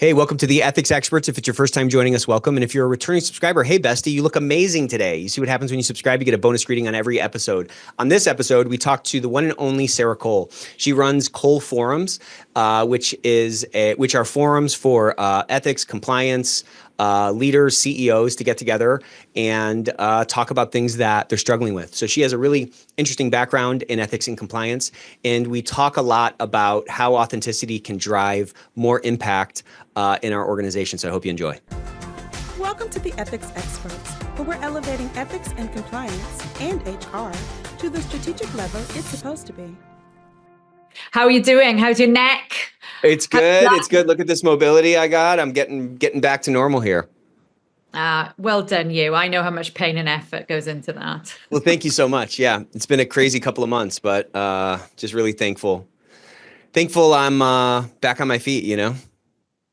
Hey, welcome to the Ethics Experts. If it's your first time joining us, welcome. And if you're a returning subscriber, hey, bestie, you look amazing today. You see what happens when you subscribe? You get a bonus greeting on every episode. On this episode, we talked to the one and only Sarah Cole. She runs Cole Forums, which are forums for ethics, compliance, leaders, CEOs to get together and talk about things that they're struggling with. So she has a really interesting background in ethics and compliance. And we talk a lot about how authenticity can drive more impact in our organization. So I hope you enjoy. Welcome to the Ethics Experts, where we're elevating ethics and compliance and HR to the strategic level it's supposed to be. How are you doing? How's your neck? It's good. It's good. Look at this mobility I got. I'm getting back to normal here. Well done, you. I know how much pain and effort goes into that. Well, thank you so much. Yeah, it's been a crazy couple of months, but just really thankful. Thankful I'm back on my feet, you know?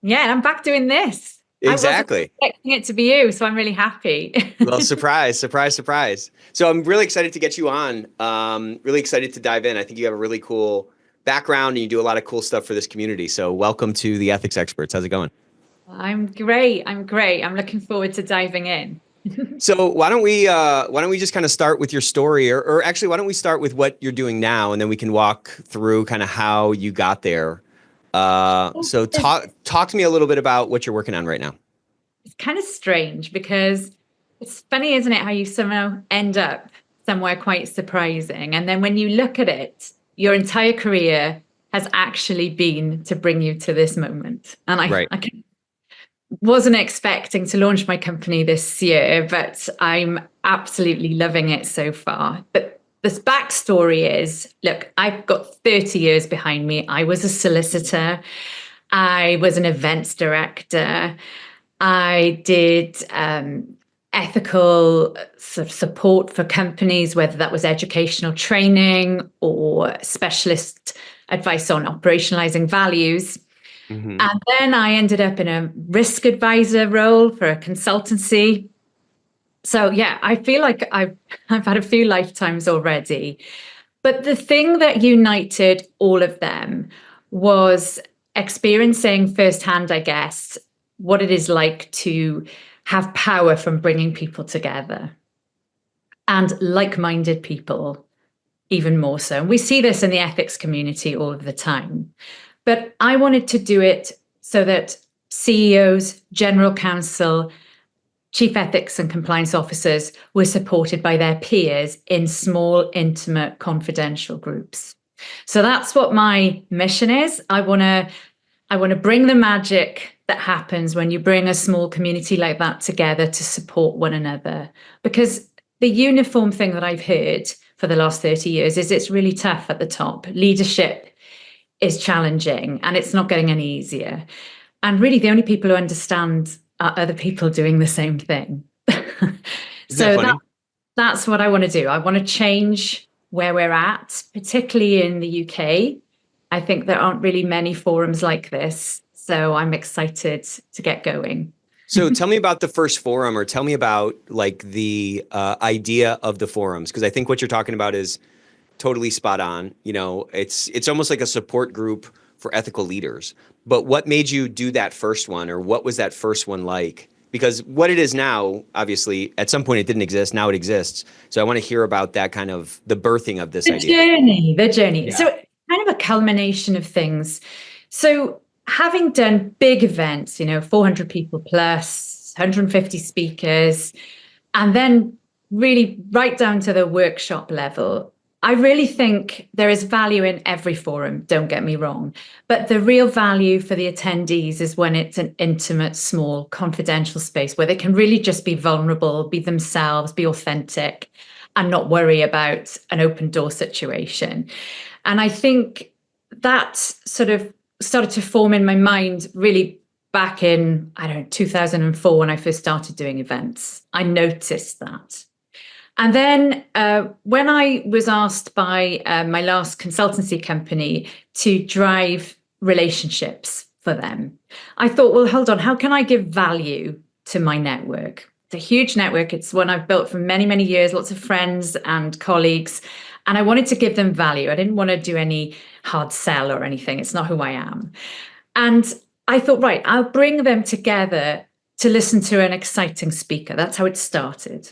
Yeah, and I'm back doing this. Exactly. I wasn't expecting it to be you, so I'm really happy. Well, surprise. So I'm really excited to get you on. Really excited to dive in. I think you have a really cool background and you do a lot of cool stuff for this community. So welcome to the Ethics Experts. How's it going? I'm great. I'm looking forward to diving in. So why don't we just kind of start with your story, or actually, why don't we start with what you're doing now, and then we can walk through kind of how you got there. So talk to me a little bit about what you're working on right now. It's kind of strange because it's funny, isn't it, how you somehow end up somewhere quite surprising. And then when you look at it, your entire career has actually been to bring you to this moment. And I wasn't expecting to launch my company this year, but I'm absolutely loving it so far. But this backstory is, look, I've got 30 years behind me. I was a solicitor. I was an events director. I did ethical sort of support for companies, whether that was educational training or specialist advice on operationalizing values. Mm-hmm. And then I ended up in a risk advisor role for a consultancy. So yeah, I feel like I've had a few lifetimes already. But the thing that united all of them was experiencing firsthand, I guess, what it is like to have power from bringing people together, and like-minded people even more so. And we see this in the ethics community all of the time. But I wanted to do it so that CEOs, general counsel, chief ethics and compliance officers were supported by their peers in small, intimate, confidential groups. So that's what my mission is. I want to bring the magic that happens when you bring a small community like that together to support one another. Because the uniform thing that I've heard for the last 30 years is it's really tough at the top. Leadership is challenging and it's not getting any easier. And really the only people who understand are other people doing the same thing. So that's what I want to do. I want to change where we're at, particularly in the UK. I think there aren't really many forums like this. So I'm excited to get going. So tell me about the first forum, or tell me about like the idea of the forums, because I think what you're talking about is totally spot on. You know, it's almost like a support group for ethical leaders. But what made you do that first one, or what was that first one like? Because what it is now, obviously, at some point it didn't exist. Now it exists. So I want to hear about that kind of the birthing of this idea. The journey. Yeah. So kind of a culmination of things. So having done big events, 400 people plus, 150 speakers, and then really right down to the workshop level, I really think there is value in every forum, don't get me wrong. But the real value for the attendees is when it's an intimate, small, confidential space where they can really just be vulnerable, be themselves, be authentic, and not worry about an open door situation. And I think that sort of started to form in my mind really back in, 2004 when I first started doing events. I noticed that. And then when I was asked by my last consultancy company to drive relationships for them, I thought, well, hold on, how can I give value to my network? It's a huge network. It's one I've built for many, many years, lots of friends and colleagues. And I wanted to give them value. I didn't want to do any hard sell or anything. It's not who I am. And I thought, right, I'll bring them together to listen to an exciting speaker. That's how it started.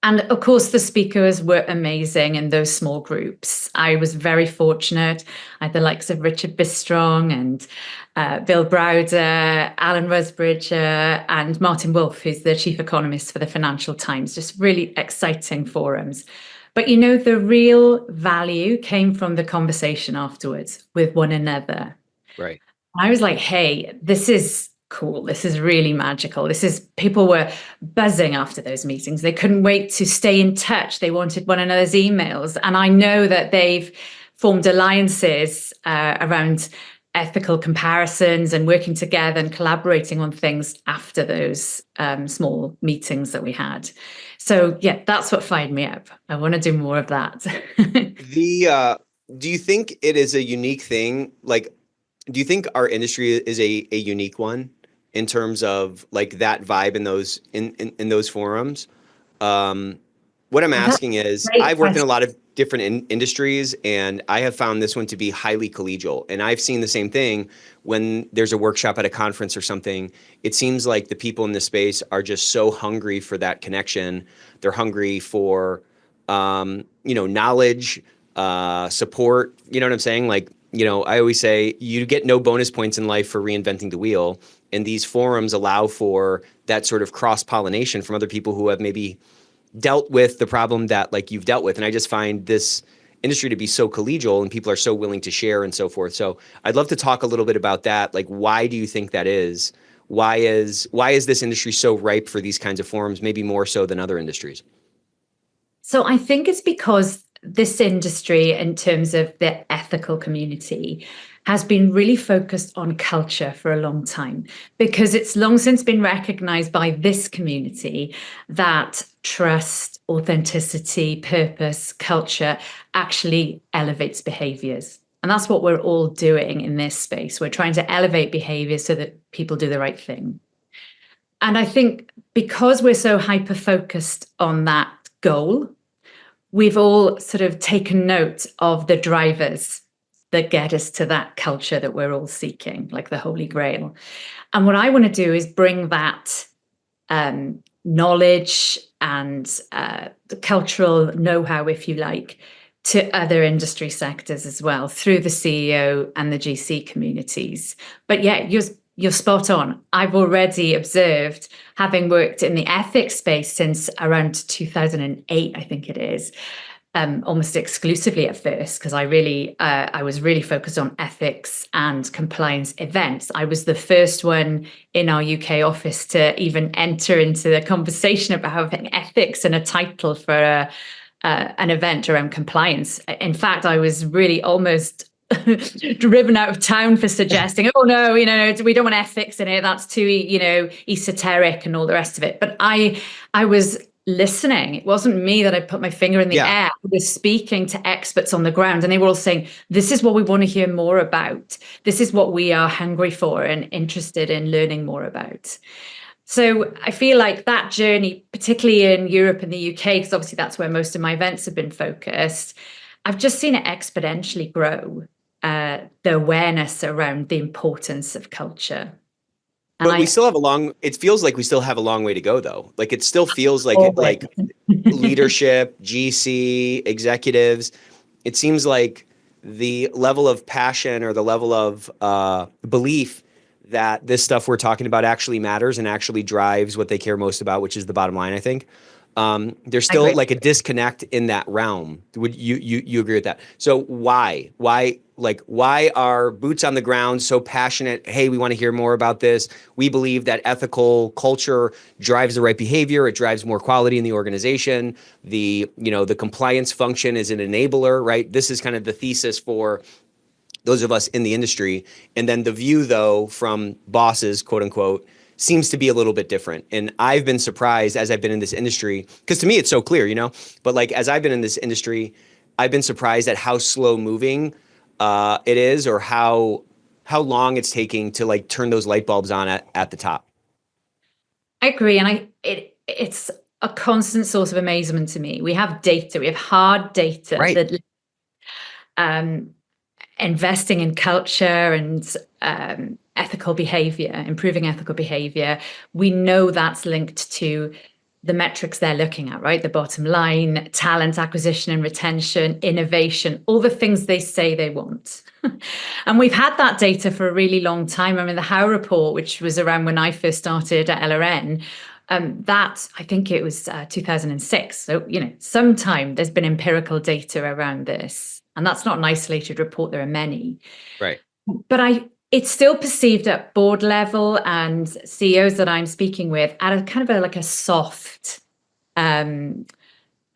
And of course, the speakers were amazing in those small groups. I was very fortunate. I had the likes of Richard Bistrong and Bill Browder, Alan Rusbridger, and Martin Wolf, who's the chief economist for the Financial Times. Just really exciting forums. But you know, the real value came from the conversation afterwards with one another. Right. I was like, hey, this is cool. This is really magical. People were buzzing after those meetings. They couldn't wait to stay in touch. They wanted one another's emails. And I know that they've formed alliances around ethical comparisons and working together and collaborating on things after those small meetings that we had. So yeah, that's what fired me up. I want to do more of that. Do you think it is a unique thing? Like, do you think our industry is a unique one in terms of like that vibe in those forums? What I'm asking is, I've worked in a lot of different industries, and I have found this one to be highly collegial. And I've seen the same thing when there's a workshop at a conference or something. It seems like the people in this space are just so hungry for that connection. They're hungry for, knowledge, support. You know what I'm saying? Like, I always say you get no bonus points in life for reinventing the wheel. And these forums allow for that sort of cross-pollination from other people who have maybe dealt with the problem that like you've dealt with. And I just find this industry to be so collegial, and people are so willing to share and so forth. So I'd love to talk a little bit about that. Like, why do you think that is? Why is this industry so ripe for these kinds of forums, maybe more so than other industries? So I think it's because this industry, in terms of the ethical community, has been really focused on culture for a long time, because it's long since been recognized by this community that trust, authenticity, purpose, culture actually elevates behaviors. And that's what we're all doing in this space. We're trying to elevate behaviors so that people do the right thing. And I think because we're so hyper-focused on that goal, we've all sort of taken note of the drivers that get us to that culture that we're all seeking, like the Holy Grail. And what I want to do is bring that knowledge and the cultural know-how, if you like, to other industry sectors as well, through the CEO and the GC communities. But yeah, you're spot on. I've already observed, having worked in the ethics space since around 2008, I think it is, almost exclusively at first, because I was really focused on ethics and compliance events. I was the first one in our UK office to even enter into the conversation about having ethics and a title for an event around compliance. In fact, I was really almost driven out of town for suggesting, oh no, we don't want ethics in it. That's too, esoteric and all the rest of it. But I was listening. It wasn't me that I put my finger in the air. I was speaking to experts on the ground, and they were all saying, this is what we want to hear more about. This is what we are hungry for and interested in learning more about. So I feel like that journey, particularly in Europe and the UK, because obviously that's where most of my events have been focused, I've just seen it exponentially grow, the awareness around the importance of culture. But we still have it feels like we still have a long way to go, though. Like, it still feels like leadership, GC, executives, it seems like the level of passion or the level of belief that this stuff we're talking about actually matters and actually drives what they care most about, which is the bottom line, I think. There's still like a disconnect in that realm. Would you agree with that? So why are boots on the ground so passionate? Hey, we want to hear more about this. We believe that ethical culture drives the right behavior. It drives more quality in the organization. The compliance function is an enabler, right? This is kind of the thesis for those of us in the industry. And then the view, though, from bosses, quote unquote, seems to be a little bit different. And I've been surprised as I've been in this industry, because to me it's so clear, but like as I've been in this industry, I've been surprised at how slow moving it is, or how long it's taking to like turn those light bulbs on at the top. I agree. And it's a constant source of amazement to me. We have data, we have hard data, right, that investing in culture and ethical behavior, improving ethical behavior. We know that's linked to the metrics they're looking at, right? The bottom line, talent acquisition and retention, innovation, all the things they say they want. And we've had that data for a really long time. I mean, the Howe report, which was around when I first started at LRN, that I think it was 2006. So, sometime there's been empirical data around this. And that's not an isolated report. There are many. Right. But it's still perceived at board level and CEOs that I'm speaking with at a kind of like a soft thing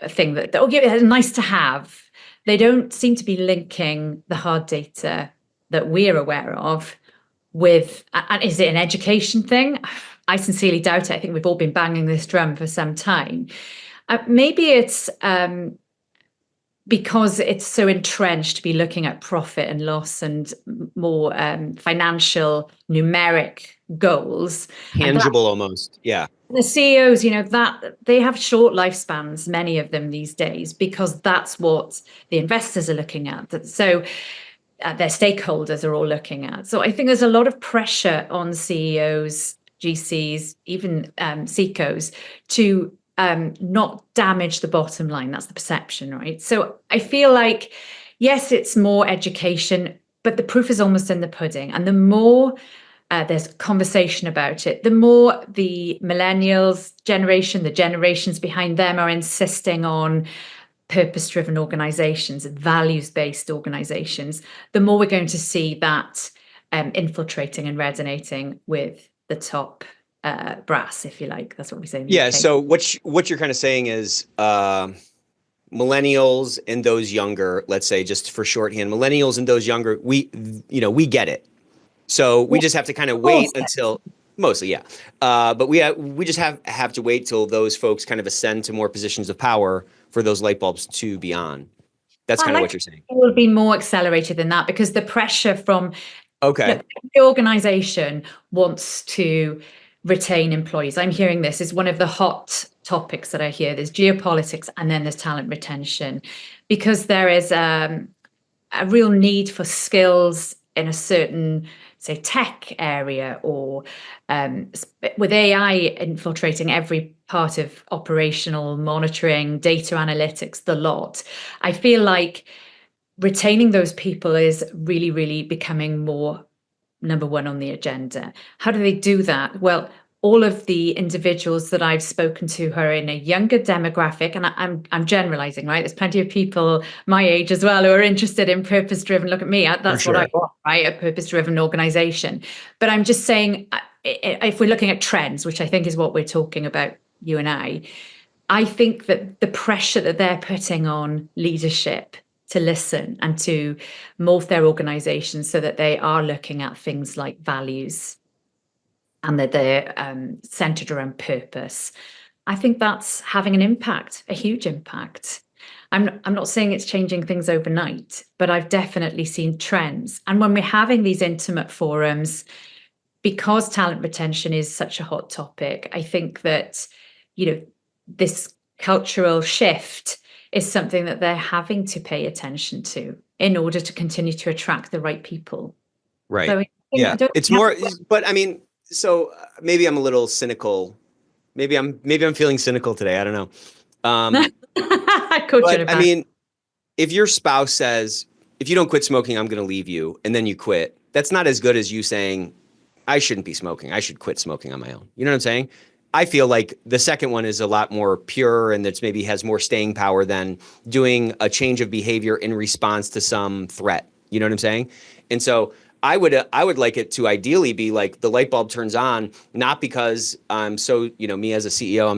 that, it's nice to have. They don't seem to be linking the hard data that we're aware of with, and is it an education thing? I sincerely doubt it. I think we've all been banging this drum for some time. Maybe it's because it's so entrenched to be looking at profit and loss and more financial numeric goals. Tangible almost. Yeah. The CEOs, that they have short lifespans, many of them these days, because that's what the investors are looking at. So their stakeholders are all looking at. So I think there's a lot of pressure on CEOs, GCs, even CECOs to not damage the bottom line. That's the perception, right? So I feel like, yes, it's more education, but the proof is almost in the pudding. And the more there's conversation about it, the more the millennials generation, the generations behind them are insisting on purpose-driven organizations and values-based organizations, the more we're going to see that infiltrating and resonating with the top brass, if you like. That's what we say in the UK. So what you're kind of saying is millennials and those younger, let's say just for shorthand, millennials and those younger, we get it. So we just have to kind of wait until mostly, yeah. But we just have to wait till those folks kind of ascend to more positions of power for those light bulbs to be on. That's kind of what you're saying. It will be more accelerated than that because the pressure from the organization wants to retain employees. I'm hearing this is one of the hot topics that I hear. There's geopolitics and then there's talent retention because there is a real need for skills in a certain, say, tech area or with AI infiltrating every part of operational monitoring, data analytics, the lot. I feel like retaining those people is really, really becoming more number one on the agenda. How do they do that? Well, all of the individuals that I've spoken to who are in a younger demographic, and I'm generalizing, right? There's plenty of people my age as well who are interested in purpose-driven. Look at me, that's what I want, right? A purpose-driven organization. But I'm just saying, if we're looking at trends, which I think is what we're talking about, you and I think that the pressure that they're putting on leadership to listen and to morph their organizations so that they are looking at things like values and that they're centered around purpose. I think that's having an impact, a huge impact. I'm not saying it's changing things overnight, but I've definitely seen trends. And when we're having these intimate forums, because talent retention is such a hot topic, I think that, this cultural shift is something that they're having to pay attention to in order to continue to attract the right people. Right. So it's more, but I mean, so maybe I'm a little cynical. Maybe I'm feeling cynical today. I don't know. I mean, if your spouse says, if you don't quit smoking, I'm going to leave you, and then you quit, that's not as good as you saying, I shouldn't be smoking. I should quit smoking on my own. You know what I'm saying? I feel like the second one is a lot more pure and that's maybe has more staying power than doing a change of behavior in response to some threat. You know what I'm saying? And so I would like it to ideally be like the light bulb turns on, not because I'm so, me as a CEO,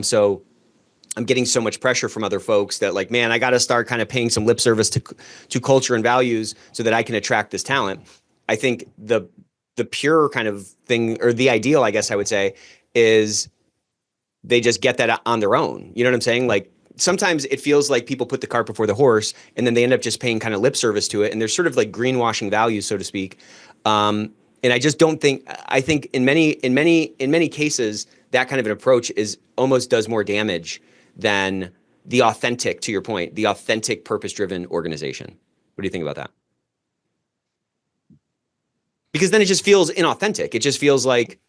I'm getting so much pressure from other folks that like, man, I got to start kind of paying some lip service to culture and values so that I can attract this talent. I think the pure kind of thing, or the ideal, I guess I would say, is they just get that on their own. You know what I'm saying? Like sometimes it feels like people put the cart before the horse and then they end up just paying kind of lip service to it. And there's sort of like greenwashing values, so to speak. And I just don't think, I think in many cases, that kind of an approach almost does more damage than the authentic, to your point, the authentic purpose-driven organization. What do you think about that? because then it just feels inauthentic. It just feels like,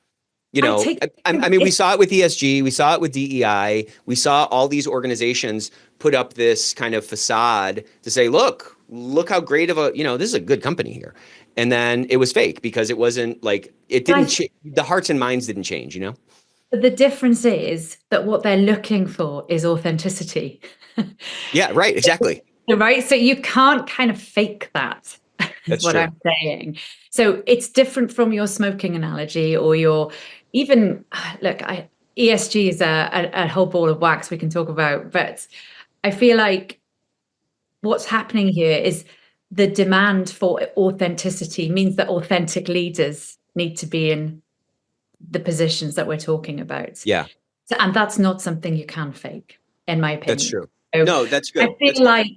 I mean, we saw it with ESG, we saw it with DEI, we saw all these organizations put up this kind of facade to say, look how great of a, this is a good company here. And then it was fake because it wasn't like, it didn't, the hearts and minds didn't change, But the difference is that what they're looking for is authenticity. Yeah, right, exactly. Right. So you can't kind of fake that. That's what I'm saying. So it's different from your smoking analogy or your even look, ESG is a whole ball of wax we can talk about, but I feel like what's happening here is the demand for authenticity means that authentic leaders need to be in the positions that we're talking about. Yeah. So, and that's not something you can fake, in my opinion. That's true. So no, that's good. I feel like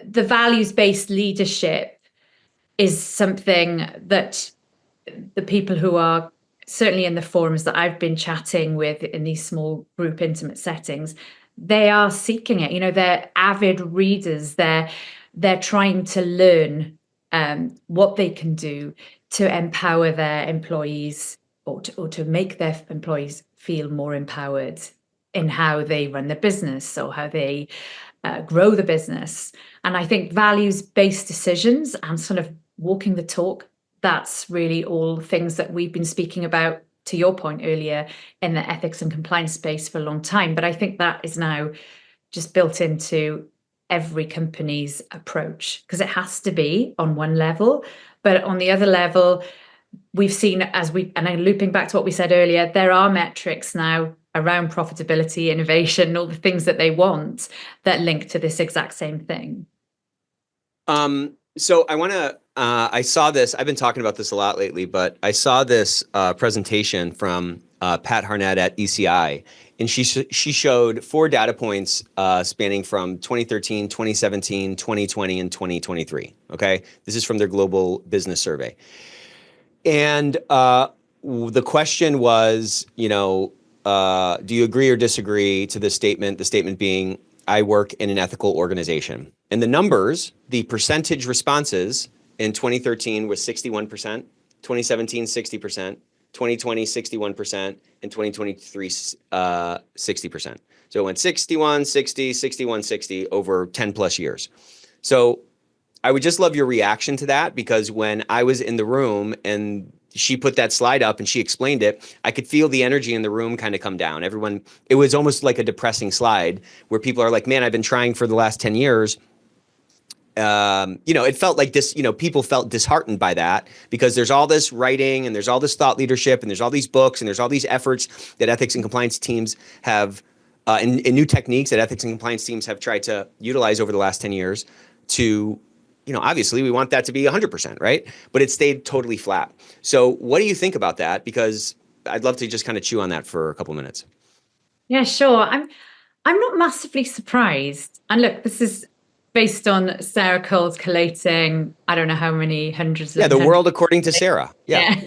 the values-based leadership is something that the people who are certainly in the forums that I've been chatting with in these small group intimate settings, they are seeking it. They're avid readers. They're trying to learn what they can do to empower their employees or to make their employees feel more empowered in how they run the business or how they grow the business. And I think values-based decisions and sort of walking the talk, that's really all things that we've been speaking about, to your point earlier, in the ethics and compliance space for a long time. But I think that is now just built into every company's approach, because it has to be on one level. But on the other level, we've seen, and I'm looping back to what we said earlier, there are metrics now around profitability, innovation, all the things that they want that link to this exact same thing. So I want to, I saw this, I've been talking about this a lot lately, but I saw this presentation from Pat Harnett at ECI, and she showed 4 data points spanning from 2013, 2017, 2020, and 2023. Okay. This is from their global business survey. And the question was, do you agree or disagree to this statement? The statement being, I work in an ethical organization. And the numbers, the percentage responses in 2013 was 61%, 2017, 60%, 2020, 61%, and 2023, 60%. So it went 61, 60, 61, 60 over 10 plus years. So I would just love your reaction to that, because when I was in the room and she put that slide up and she explained it, I could feel the energy in the room kind of come down. Everyone, it was almost like a depressing slide where people are like, man, I've been trying for the last 10 years. It felt like this, people felt disheartened by that, because there's all this writing and there's all this thought leadership and there's all these books and there's all these efforts that ethics and compliance teams have, and new techniques that ethics and compliance teams have tried to utilize over the last 10 years to, obviously we want that to be 100%, right? But it stayed totally flat. So what do you think about that? Because I'd love to just kind of chew on that for a couple of minutes. Yeah, sure. I'm not massively surprised. And look, this is based on Sarah Cole's collating, I don't know how many hundreds. Yeah, the world according to Sarah. Yeah.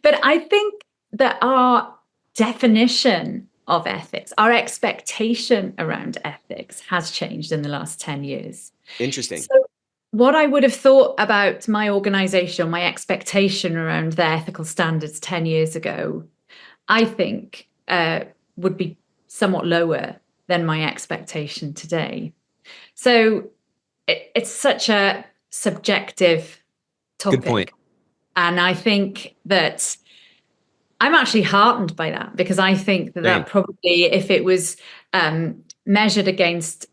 But I think that our definition of ethics, our expectation around ethics has changed in the last 10 years. Interesting. So what I would have thought about my organization, my expectation around their ethical standards 10 years ago, I think would be somewhat lower than my expectation today. So it's such a subjective topic. Good point. And I think that I'm actually heartened by that, because I think that probably, if it was measured against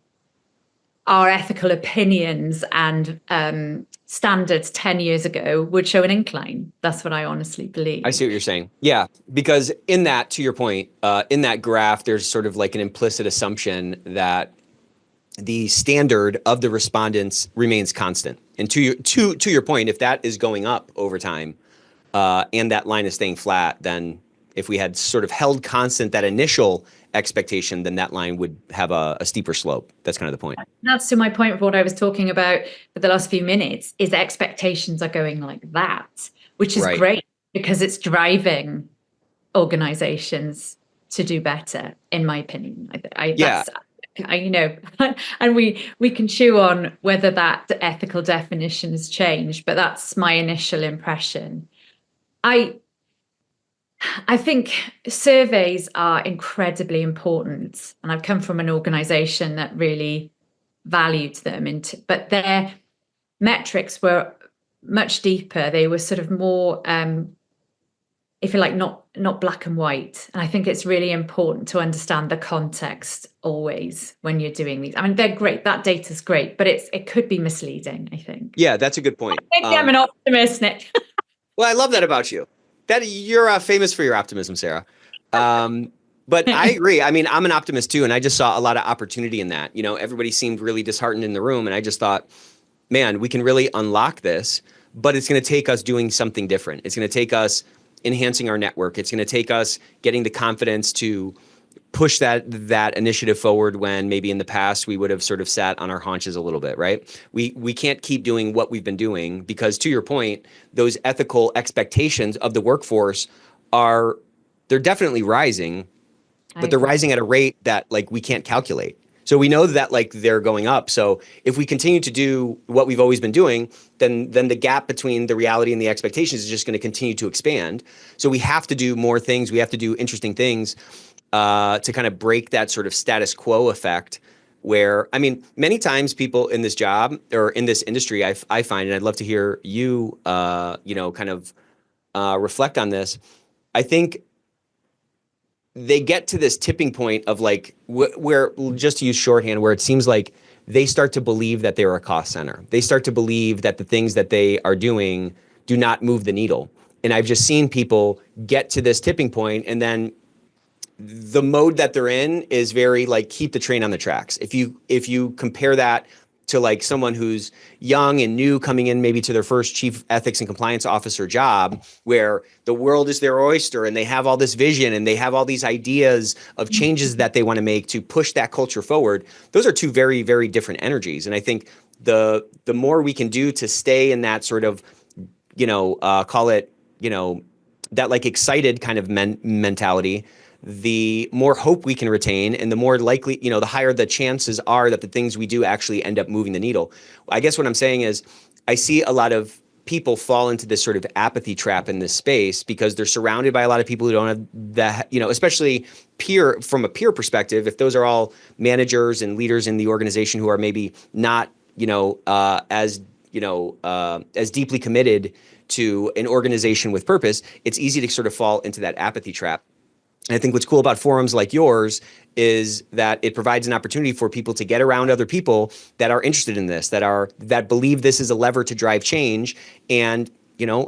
our ethical opinions and standards 10 years ago, would show an incline. That's what I honestly believe. I see what you're saying. Yeah, because in that, to your point, in that graph, there's sort of like an implicit assumption that the standard of the respondents remains constant. And to your point, if that is going up over time and that line is staying flat, then if we had sort of held constant that initial expectation, then that line would have a steeper slope. That's kind of the point. That's to my point of what I was talking about for the last few minutes, is expectations are going like that, which is great, because it's driving organizations to do better, in my opinion. And we can chew on whether that ethical definition has changed, but that's my initial impression. I think surveys are incredibly important, and I've come from an organization that really valued them, but their metrics were much deeper. They were sort of more, if you like, not black and white. And I think it's really important to understand the context always when you're doing these. I mean, they're great. That data's great, but it could be misleading, I think. Yeah, that's a good point. Maybe I'm an optimist, Nick. Well, I love that about you. That you're famous for your optimism, Sarah. But I agree. I mean, I'm an optimist too, and I just saw a lot of opportunity in that. Everybody seemed really disheartened in the room, and I just thought, man, we can really unlock this, but it's going to take us doing something different. It's going to take us enhancing our network. It's going to take us getting the confidence to push that initiative forward when maybe in the past we would have sort of sat on our haunches a little bit, right? We can't keep doing what we've been doing because, to your point, those ethical expectations of the workforce they're definitely rising, but they're rising at a rate that we can't calculate. So we know that they're going up. So if we continue to do what we've always been doing, then the gap between the reality and the expectations is just going to continue to expand. So we have to do more things. We have to do interesting things to kind of break that sort of status quo effect where, I mean, many times people in this job or in this industry, I find, and I'd love to hear you, kind of reflect on this. I think they get to this tipping point of where, just to use shorthand, where it seems like they start to believe that they're a cost center. They start to believe that the things that they are doing do not move the needle. And I've just seen people get to this tipping point, and then the mode that they're in is very keep the train on the tracks. If you compare that to someone who's young and new coming in maybe to their first chief ethics and compliance officer job, where the world is their oyster and they have all this vision and they have all these ideas of changes that they want to make to push that culture forward. Those are two very, very different energies. And I think the more we can do to stay in that sort of, call it, that excited kind of mentality, the more hope we can retain and the more likely, the higher the chances are that the things we do actually end up moving the needle. I guess what I'm saying is I see a lot of people fall into this sort of apathy trap in this space because they're surrounded by a lot of people who don't have that, especially from a peer perspective, if those are all managers and leaders in the organization who are maybe not, as deeply committed to an organization with purpose, it's easy to sort of fall into that apathy trap. And I think what's cool about forums like yours is that it provides an opportunity for people to get around other people that are interested in this, that believe this is a lever to drive change. And,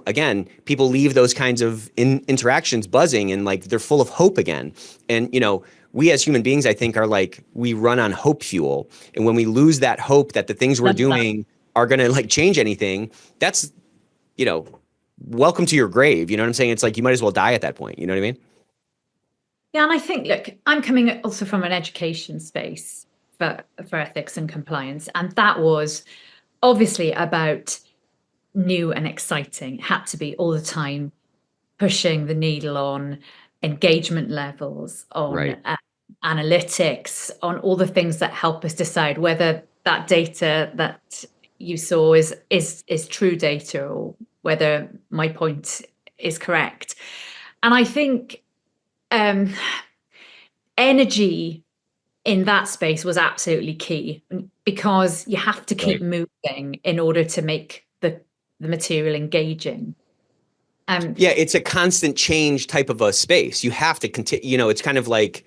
again, people leave those kinds of interactions buzzing and they're full of hope again. And, we as human beings, I think, are we run on hope fuel. And when we lose that hope that the things we're doing are going to change anything, that's, welcome to your grave. You know what I'm saying? It's you might as well die at that point. You know what I mean? Yeah, and I think, look, I'm coming also from an education space for ethics and compliance, and that was obviously about new and exciting. It had to be all the time pushing the needle on engagement levels, on analytics, on all the things that help us decide whether that data that you saw is true data or whether my point is correct. And I think energy in that space was absolutely key because you have to keep moving in order to make the material engaging. It's a constant change type of a space. You have to continue, it's kind of but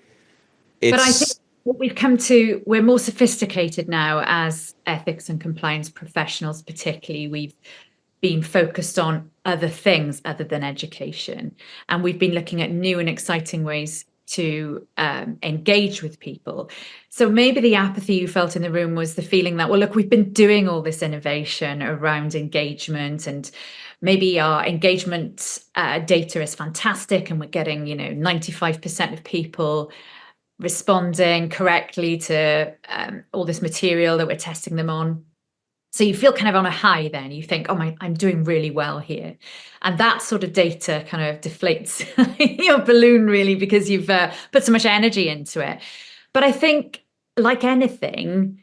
I think what we've come to, we're more sophisticated now as ethics and compliance professionals, particularly. We've been focused on other things other than education. And we've been looking at new and exciting ways to engage with people. So maybe the apathy you felt in the room was the feeling that, well, look, we've been doing all this innovation around engagement, and maybe our engagement data is fantastic and we're getting, 95% of people responding correctly to all this material that we're testing them on. So you feel kind of on a high then. You think, oh, I'm doing really well here. And that sort of data kind of deflates your balloon, really, because you've put so much energy into it. But I think, like anything,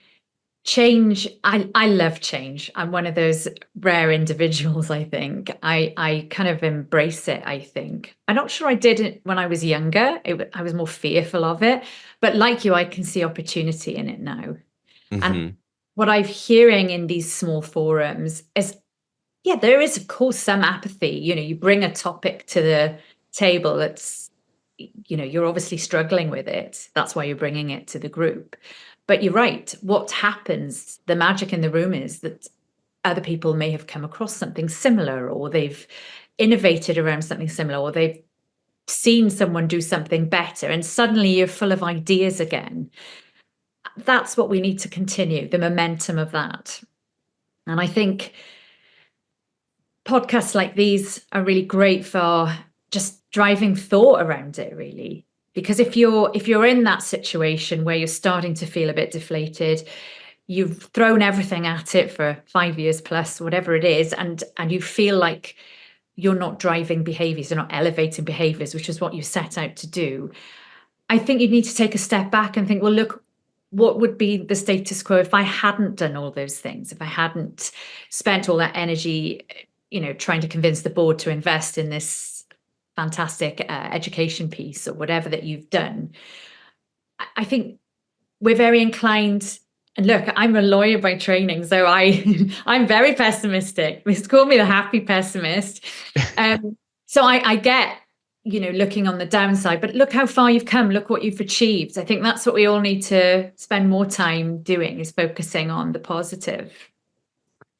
Change, I love change. I'm one of those rare individuals, I think. I kind of embrace it, I think. I'm not sure I did it when I was younger. I was more fearful of it. But like you, I can see opportunity in it now. And Hmm. what I'm hearing in these small forums is, yeah, there is, of course, some apathy. You bring a topic to the table that's, you're obviously struggling with it. That's why you're bringing it to the group. But you're right. What happens, the magic in the room is that other people may have come across something similar, or they've innovated around something similar, or they've seen someone do something better, and suddenly you're full of ideas again. That's what we need to continue, the momentum of that. And I think podcasts like these are really great for just driving thought around it, really. Because if you're in that situation where you're starting to feel a bit deflated, you've thrown everything at it for 5 years plus, whatever it is, and you feel like you're not driving behaviors, you're not elevating behaviors, which is what you set out to do. I think you need to take a step back and think, well, look, what would be the status quo if I hadn't done all those things, if I hadn't spent all that energy, trying to convince the board to invest in this fantastic education piece or whatever that you've done. I think we're very inclined. And look, I'm a lawyer by training, so I'm very pessimistic. They call me the happy pessimist. So I get, looking on the downside, but look how far you've come. Look what you've achieved. I think that's what we all need to spend more time doing, is focusing on the positive.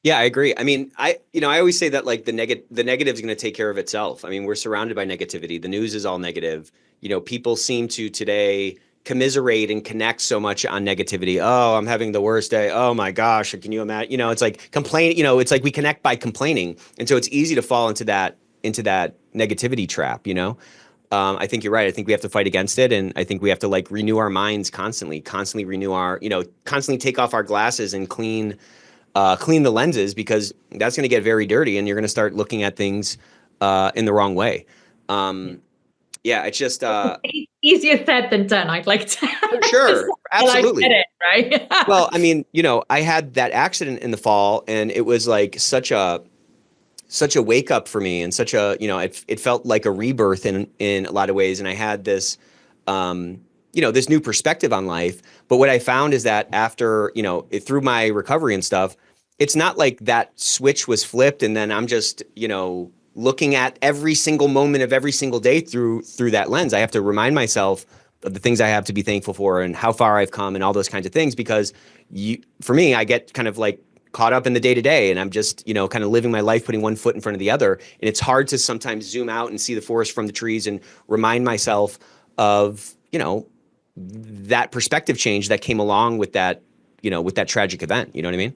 Yeah, I agree. I mean, I always say that like the negative is going to take care of itself. I mean, we're surrounded by negativity. The news is all negative. People seem to today commiserate and connect so much on negativity. Oh, I'm having the worst day. Oh my gosh, can you imagine? It's like complain. It's like we connect by complaining, and so it's easy to fall into that negativity trap. I think you're right. I think we have to fight against it, and I think we have to like renew our minds constantly renew our, constantly take off our glasses and clean the lenses, because that's going to get very dirty and you're going to start looking at things in the wrong way. Yeah, it's just Easier said than done, I'd like to. for sure. Absolutely. I get it, right? Well, I mean, I had that accident in the fall, and it was like such a wake up for me, and such a, it felt like a rebirth in a lot of ways. And I had this, this new perspective on life. But what I found is that after, through my recovery and stuff, it's not like that switch was flipped and then I'm just, looking at every single moment of every single day through that lens. I have to remind myself of the things I have to be thankful for and how far I've come and all those kinds of things, because for me, I get kind of like caught up in the day to day, and I'm just, kind of living my life, putting one foot in front of the other. And it's hard to sometimes zoom out and see the forest from the trees and remind myself of, that perspective change that came along with that, with that tragic event. You know what I mean?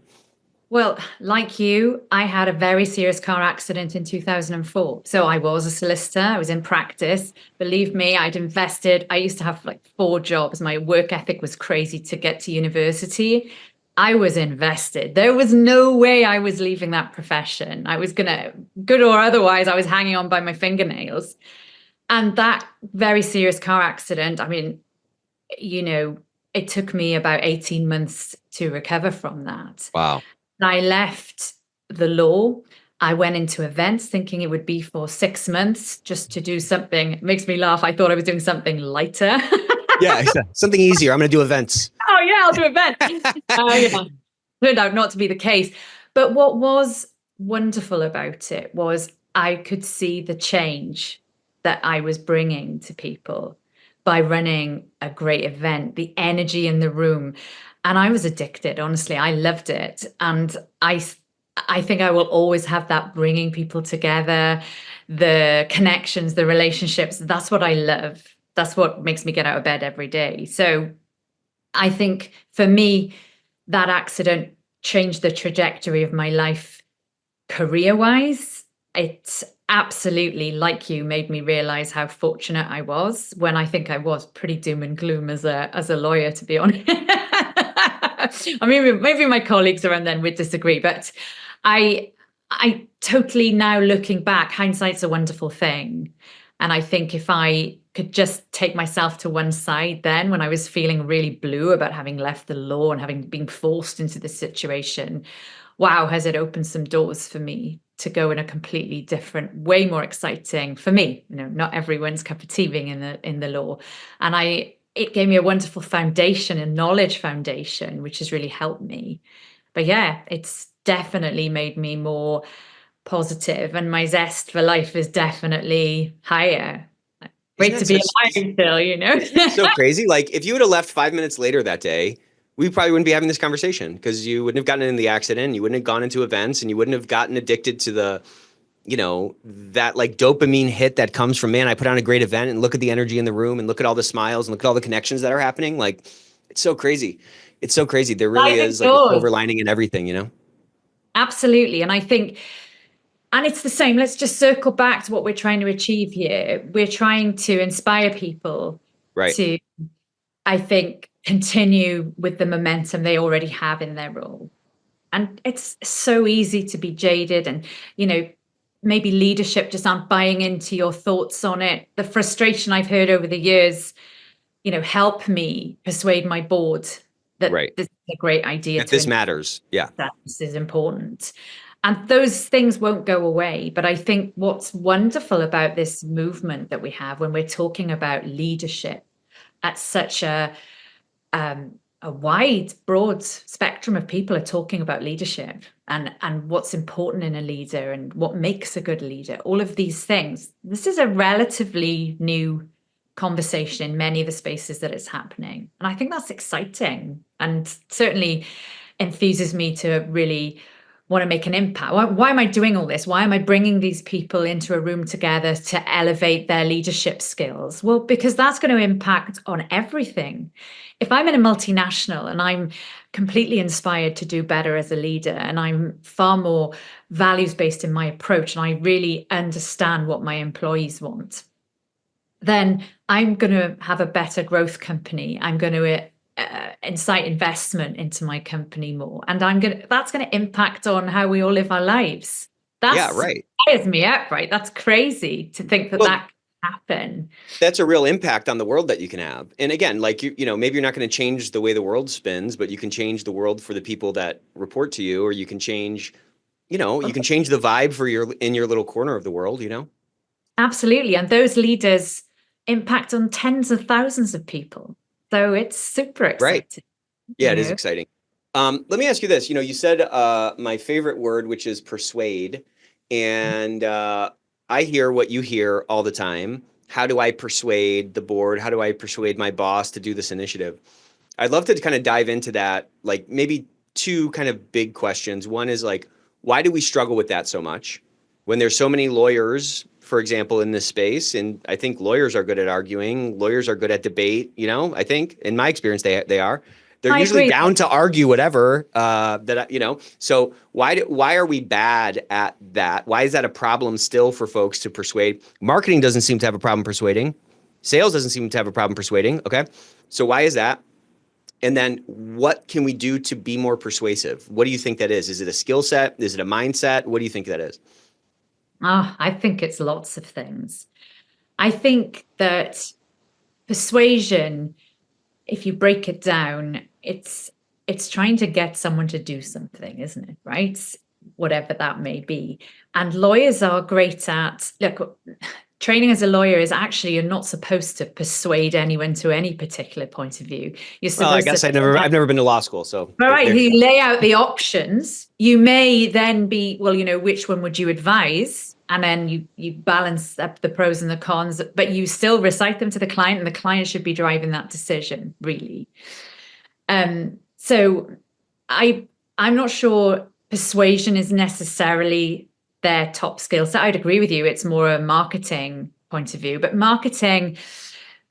Well, like you, I had a very serious car accident in 2004. So I was a solicitor. I was in practice. Believe me, I'd invested. I used to have like 4 jobs. My work ethic was crazy to get to university. I was invested. There was no way I was leaving that profession. I was going to, good or otherwise, I was hanging on by my fingernails. And that very serious car accident, I mean, it took me about 18 months to recover from that. Wow. I left the law. I went into events thinking it would be for 6 months just to do something. It makes me laugh. I thought I was doing something lighter. Yeah, something easier. I'm going to do events. Oh, yeah, I'll do events. Yeah. Turned out not to be the case. But what was wonderful about it was I could see the change that I was bringing to people by running a great event, the energy in the room. And I was addicted, honestly. I loved it. And I think I will always have that bringing people together, the connections, the relationships. That's what I love. That's what makes me get out of bed every day. So I think for me, that accident changed the trajectory of my life career-wise. It absolutely, like you, made me realize how fortunate I was, when I think I was pretty doom and gloom as a lawyer, to be honest. I mean, maybe my colleagues around then would disagree, but I totally, now looking back, hindsight's a wonderful thing. And I think if I could just take myself to one side then when I was feeling really blue about having left the law and having been forced into this situation. Wow, has it opened some doors for me to go in a completely different, way more exciting for me. Not everyone's cup of tea being in the law. And it gave me a wonderful foundation, a knowledge foundation, which has really helped me. But yeah, it's definitely made me more positive, and my zest for life is definitely higher. Great to be alive still. So crazy. Like if you would have left 5 minutes later that day, we probably wouldn't be having this conversation because you wouldn't have gotten in the accident. You wouldn't have gone into events and you wouldn't have gotten addicted to that like dopamine hit that comes from, man, I put on a great event and look at the energy in the room and look at all the smiles and look at all the connections that are happening. Like it's so crazy. It's so crazy. There really is like a silver lining in everything, Absolutely. And I think, and it's the same. Let's just circle back to what we're trying to achieve here. We're trying to inspire people to, I think, continue with the momentum they already have in their role. And it's so easy to be jaded and, maybe leadership just aren't buying into your thoughts on it. The frustration I've heard over the years, help me persuade my board that this is a great idea. That this matters. Yeah. That this is important. And those things won't go away. But I think what's wonderful about this movement that we have when we're talking about leadership at such a wide, broad spectrum of people are talking about leadership and what's important in a leader and what makes a good leader, all of these things. This is a relatively new conversation in many of the spaces that it's happening. And I think that's exciting and certainly enthuses me to really want to make an impact. Why am I doing all this? Why am I bringing these people into a room together to elevate their leadership skills? Well, because that's going to impact on everything. If I'm in a multinational and I'm completely inspired to do better as a leader and I'm far more values-based in my approach and I really understand what my employees want, then I'm going to have a better growth company. I'm going to incite investment into my company more, and that's going to impact on how we all live our lives. That fires me up, right? That's crazy to think that that can happen. That's a real impact on the world that you can have. And again, like maybe you're not going to change the way the world spins, but you can change the world for the people that report to you, or you can change, you can change the vibe for in your little corner of the world. Absolutely, and those leaders impact on tens of thousands of people. So it's super exciting. Right. Yeah, it is exciting. Let me ask you this. You said my favorite word, which is persuade. And I hear what you hear all the time. How do I persuade the board? How do I persuade my boss to do this initiative? I'd love to kind of dive into that, like maybe two kind of big questions. One is like, why do we struggle with that so much? When there's so many lawyers, for example, in this space, and I think lawyers are good at arguing, lawyers are good at debate, I think, in my experience, they are. They're usually down to argue whatever, so why are we bad at that? Why is that a problem still for folks to persuade? Marketing doesn't seem to have a problem persuading. Sales doesn't seem to have a problem persuading, okay? So why is that? And then what can we do to be more persuasive? What do you think that is? Is it a skill set? Is it a mindset? What do you think that is? I think it's lots of things. I think that persuasion, if you break it down, it's trying to get someone to do something, isn't it? Right? Whatever that may be. And lawyers are great at, look, training as a lawyer is actually, you're not supposed to persuade anyone to any particular point of view. You're supposed I guess I've never been to law school, so. All right, you lay out the options. You may then be, which one would you advise? And then you balance up the pros and the cons, but you still recite them to the client, and the client should be driving that decision, really. So I'm not sure persuasion is necessarily their top skill set. I'd agree with you. It's more a marketing point of view, but marketing,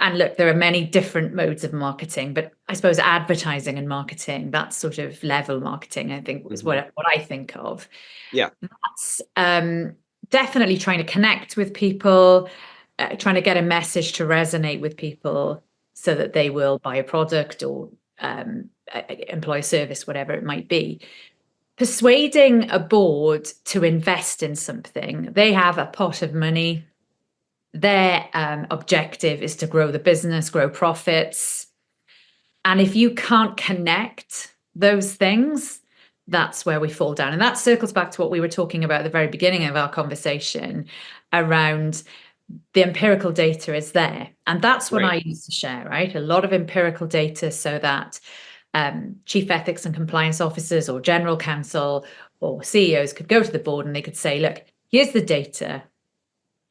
and look, there are many different modes of marketing, but I suppose advertising and marketing, that sort of level marketing, I think is what I think of. Yeah. That's definitely trying to connect with people, trying to get a message to resonate with people so that they will buy a product or employ a service, whatever it might be. Persuading a board to invest in something, they have a pot of money, their objective is to grow the business, grow profits. And if you can't connect those things, that's where we fall down. And that circles back to what we were talking about at the very beginning of our conversation around the empirical data is there. And that's what I used to share, right? A lot of empirical data so that chief ethics and compliance officers or general counsel or CEOs could go to the board and they could say, look, here's the data.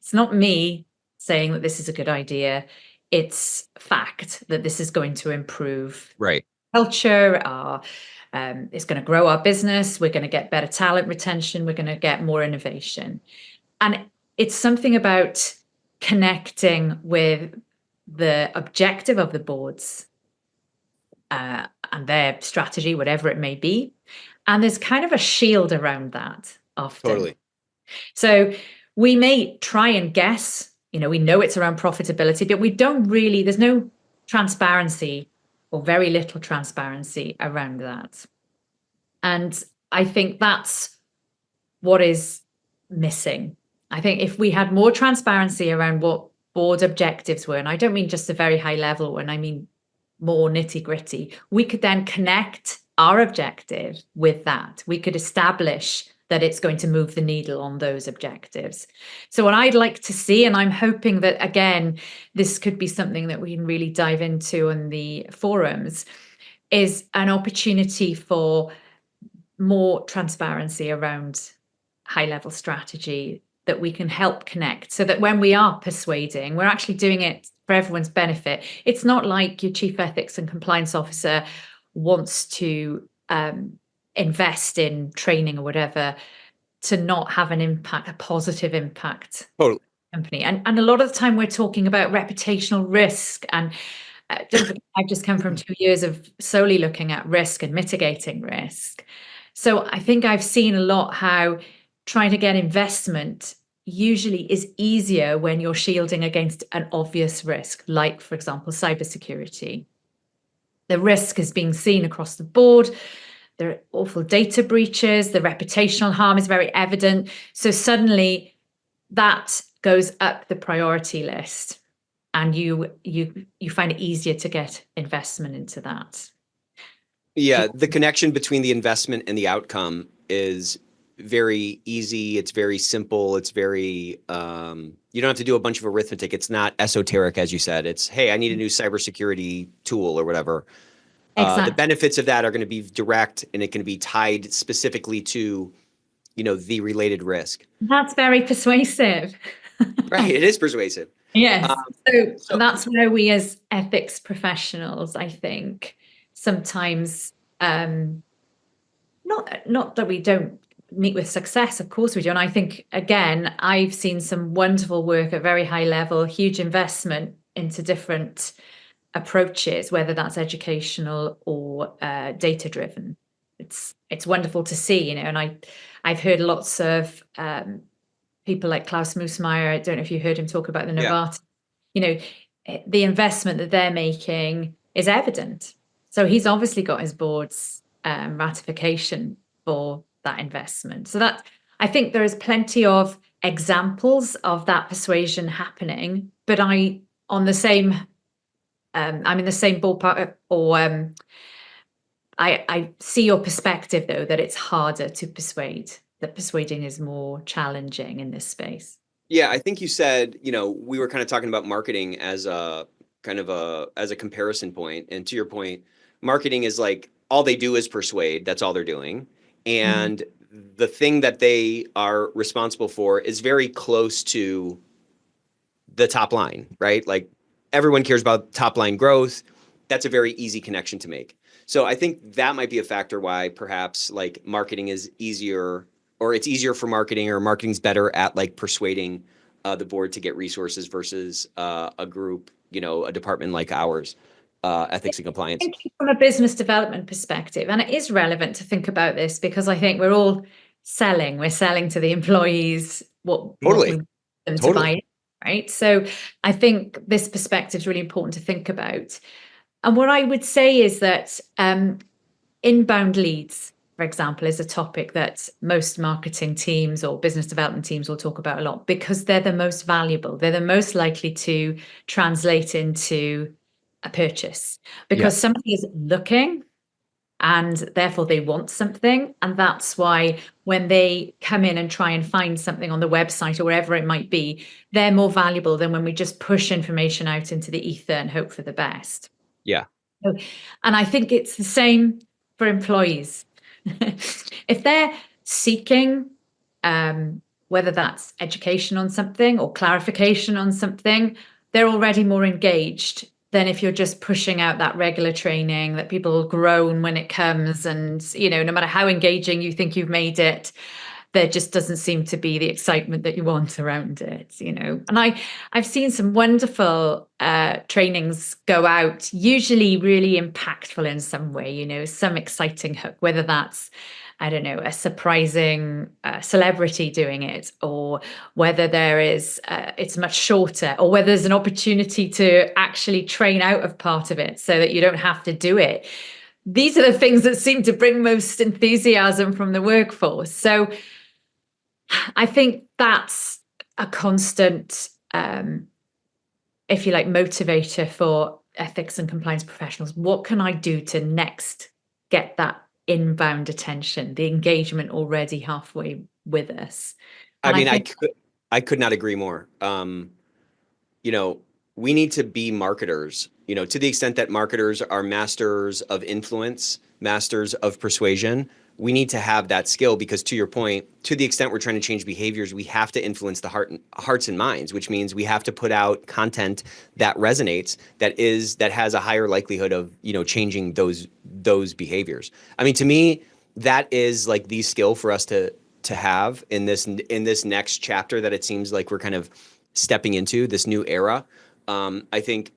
It's not me saying that this is a good idea. It's fact that this is going to improve culture, it's going to grow our business. We're going to get better talent retention. We're going to get more innovation. And it's something about connecting with the objective of the boards and their strategy, whatever it may be. And there's kind of a shield around that often. Totally. So we may try and guess, we know it's around profitability, but we don't really, there's no transparency or very little transparency around that. And I think that's what is missing. I think if we had more transparency around what board objectives were, and I don't mean just a very high level one, I mean more nitty gritty, we could then connect our objective with that. We could establish that it's going to move the needle on those objectives. So what I'd like to see, and I'm hoping that, again, this could be something that we can really dive into in the forums, is an opportunity for more transparency around high-level strategy that we can help connect so that when we are persuading, we're actually doing it for everyone's benefit. It's not like your chief ethics and compliance officer wants to invest in training or whatever to not have an impact, a positive impact. Totally. Company. And a lot of the time we're talking about reputational risk. And don't forget, I've just come from 2 years of solely looking at risk and mitigating risk. So I think I've seen a lot how trying to get investment usually is easier when you're shielding against an obvious risk, like, for example, cybersecurity. The risk is being seen across the board. There are awful data breaches. The reputational harm is very evident. So suddenly that goes up the priority list, and you find it easier to get investment into that. Yeah, the connection between the investment and the outcome is very easy. It's very simple. It's very, you don't have to do a bunch of arithmetic. It's not esoteric, as you said. It's, hey, I need a new cybersecurity tool or whatever. Exactly. The benefits of that are going to be direct, and it can be tied specifically to, the related risk. That's very persuasive. Right. It is persuasive. Yes. So that's where we as ethics professionals, I think, sometimes, not that we don't meet with success, of course we do. And I think, again, I've seen some wonderful work at very high level, huge investment into different approaches, whether that's educational or data driven. It's wonderful to see, and I've heard lots of people like Klaus Moosmeyer. I don't know if you heard him talk about the Novartis. The investment that they're making is evident. So he's obviously got his board's ratification for that investment. So that, I think there is plenty of examples of that persuasion happening, but I'm in the same ballpark, or I see your perspective, though, that it's harder to persuade, that persuading is more challenging in this space. Yeah, I think you said, we were kind of talking about marketing as a comparison point. And to your point, marketing is like, all they do is persuade. That's all they're doing. And the thing that they are responsible for is very close to the top line, right? Like, everyone cares about top line growth. That's a very easy connection to make. So I think that might be a factor why perhaps like marketing is easier, or it's easier for marketing, or marketing's better at like persuading the board to get resources versus a group, a department like ours, ethics and compliance. From a business development perspective, and it is relevant to think about this because I think we're all selling. We're selling to the employees what we want them to buy. Right. So I think this perspective is really important to think about. And what I would say is that inbound leads for example, is a topic that most marketing teams or business development teams will talk about a lot because they're the most valuable. They're the most likely to translate into a purchase because somebody is looking and therefore they want something. And that's why when they come in and try and find something on the website or wherever it might be, they're more valuable than when we just push information out into the ether and hope for the best. Yeah. And I think it's the same for employees. If they're seeking, whether that's education on something or clarification on something, they're already more engaged than if you're just pushing out that regular training that people groan when it comes. And, no matter how engaging you think you've made it, there just doesn't seem to be the excitement that you want around it, And I've seen some wonderful trainings go out, usually really impactful in some way, some exciting hook, whether that's, I don't know, a surprising celebrity doing it, or whether there is, it's much shorter, or whether there's an opportunity to actually train out of part of it so that you don't have to do it. These are the things that seem to bring most enthusiasm from the workforce. So I think that's a constant, if you like, motivator for ethics and compliance professionals. What can I do to next get that inbound attention, the engagement already halfway with us? And I could not agree more. We need to be marketers, to the extent that marketers are masters of influence, masters of persuasion. We need to have that skill because, to your point, to the extent we're trying to change behaviors, we have to influence the hearts and minds, which means we have to put out content that resonates, that has a higher likelihood of, changing those behaviors. I mean, to me, that is like the skill for us to have in this next chapter that it seems like we're kind of stepping into, this new era. I think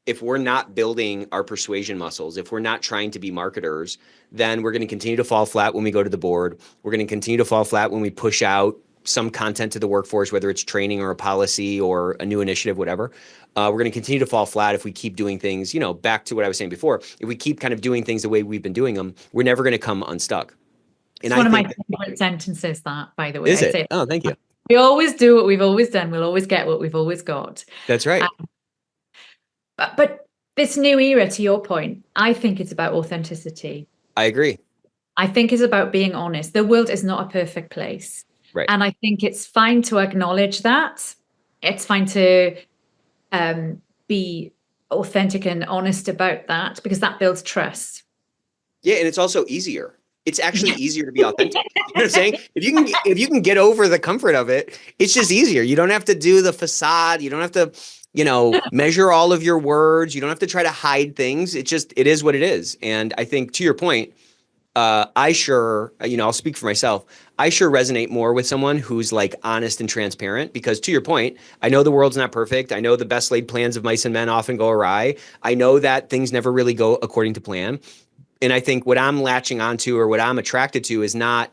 if we're not building our persuasion muscles, if we're not trying to be marketers, then we're going to continue to fall flat when we go to the board. We're going to continue to fall flat when we push out some content to the workforce, whether it's training or a policy or a new initiative, whatever. We're going to continue to fall flat if we keep doing things, back to what I was saying before. If we keep kind of doing things the way we've been doing them, we're never going to come unstuck. And it's one of my favorite sentences, that, by the way. Is it? Oh, thank you. We always do what we've always done. We'll always get what we've always got. That's right. But this new era, to your point, I think it's about authenticity. I agree. I think it's about being honest. The world is not a perfect place. Right. And I think it's fine to acknowledge that. It's fine to be authentic and honest about that, because that builds trust. Yeah, and it's also easier. It's actually easier to be authentic. You know what I'm saying? If you can get over the comfort of it, it's just easier. You don't have to do the facade. You don't have to, measure all of your words. You don't have to try to hide things. It is what it is. And I think, to your point, I'll speak for myself. I sure resonate more with someone who's like honest and transparent, because, to your point, I know the world's not perfect. I know the best laid plans of mice and men often go awry. I know that things never really go according to plan. And I think what I'm latching onto, or what I'm attracted to, is not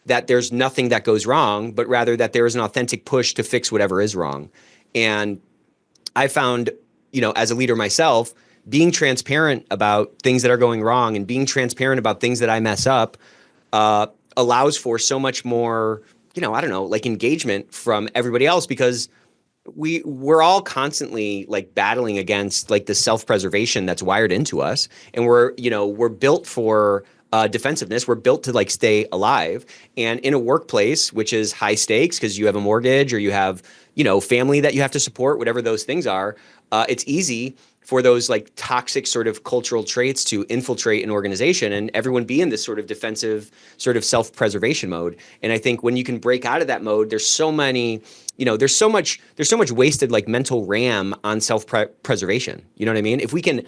that there's nothing that goes wrong, but rather that there is an authentic push to fix whatever is wrong. And I found, as a leader myself, being transparent about things that are going wrong and being transparent about things that I mess up allows for so much more, engagement from everybody else, because we're all constantly like battling against like the self-preservation that's wired into us. And we're built for defensiveness. We're built to like stay alive. And in a workplace, which is high stakes because you have a mortgage or you have, family that you have to support, whatever those things are, it's easy for those like toxic sort of cultural traits to infiltrate an organization and everyone be in this sort of defensive sort of self-preservation mode. And I think when you can break out of that mode, there's so much wasted like mental RAM on self-preservation. You know what I mean? If we can